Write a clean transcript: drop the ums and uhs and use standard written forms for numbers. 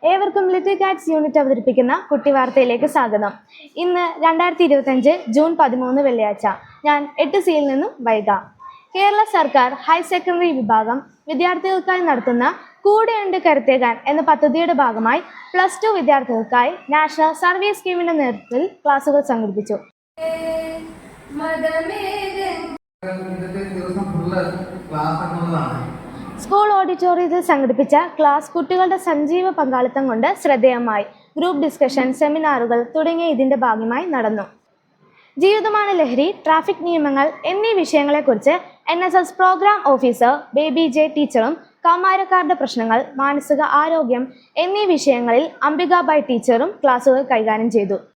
ഏവർക്കും little Katz unit അവതരിപ്പിക്കുന്ന കുട്ടി വാർത്തയിലേക്ക് സ്വാഗതം. ഇന്ന് 2025 ജൂൺ 13 വെള്ളിയാഴ്ച. ഞാൻ 8Cയിൽ നിന്നും വൈഗ. കേരള സർക്കാർ ഹയർ സെക്കൻഡറി വിഭാഗം വിദ്യാർത്ഥികൾക്കായി നടത്തുന്ന കൂടെയുണ്ട് കരുത്തേകാൻ എന്ന പദ്ധതിയുടെ ഭാഗമായി +2 വിദ്യാർത്ഥികൾക്കായി നാഷണൽ സർവീസ് സ്കീമിന്റെ നേതൃത്വത്തിൽ ക്ലാസുകൾ സംഘടിപ്പിച്ചു. സ്കൂൾ ഓഡിറ്റോറിയത്തിൽ സംഘടിപ്പിച്ച ക്ലാസ് കുട്ടികളുടെ സജീവ പങ്കാളിത്തം കൊണ്ട് ശ്രദ്ധേയമായി. ഗ്രൂപ്പ് ഡിസ്കഷൻ, സെമിനാറുകൾ തുടങ്ങിയ ഇതിന്റെ ഭാഗമായി നടന്നു. ജീവിതമാണ് ലഹരി, ട്രാഫിക് നിയമങ്ങൾ എന്നീ വിഷയങ്ങളെക്കുറിച്ച് NSS programme officer Baby J ടീച്ചറും കൗമാരക്കാരുടെ പ്രശ്നങ്ങൾ, മാനസിക ആരോഗ്യം എന്നീ വിഷയങ്ങളിൽ അംബികാബായ് ടീച്ചറും ക്ലാസുകൾ കൈകാര്യം ചെയ്തു.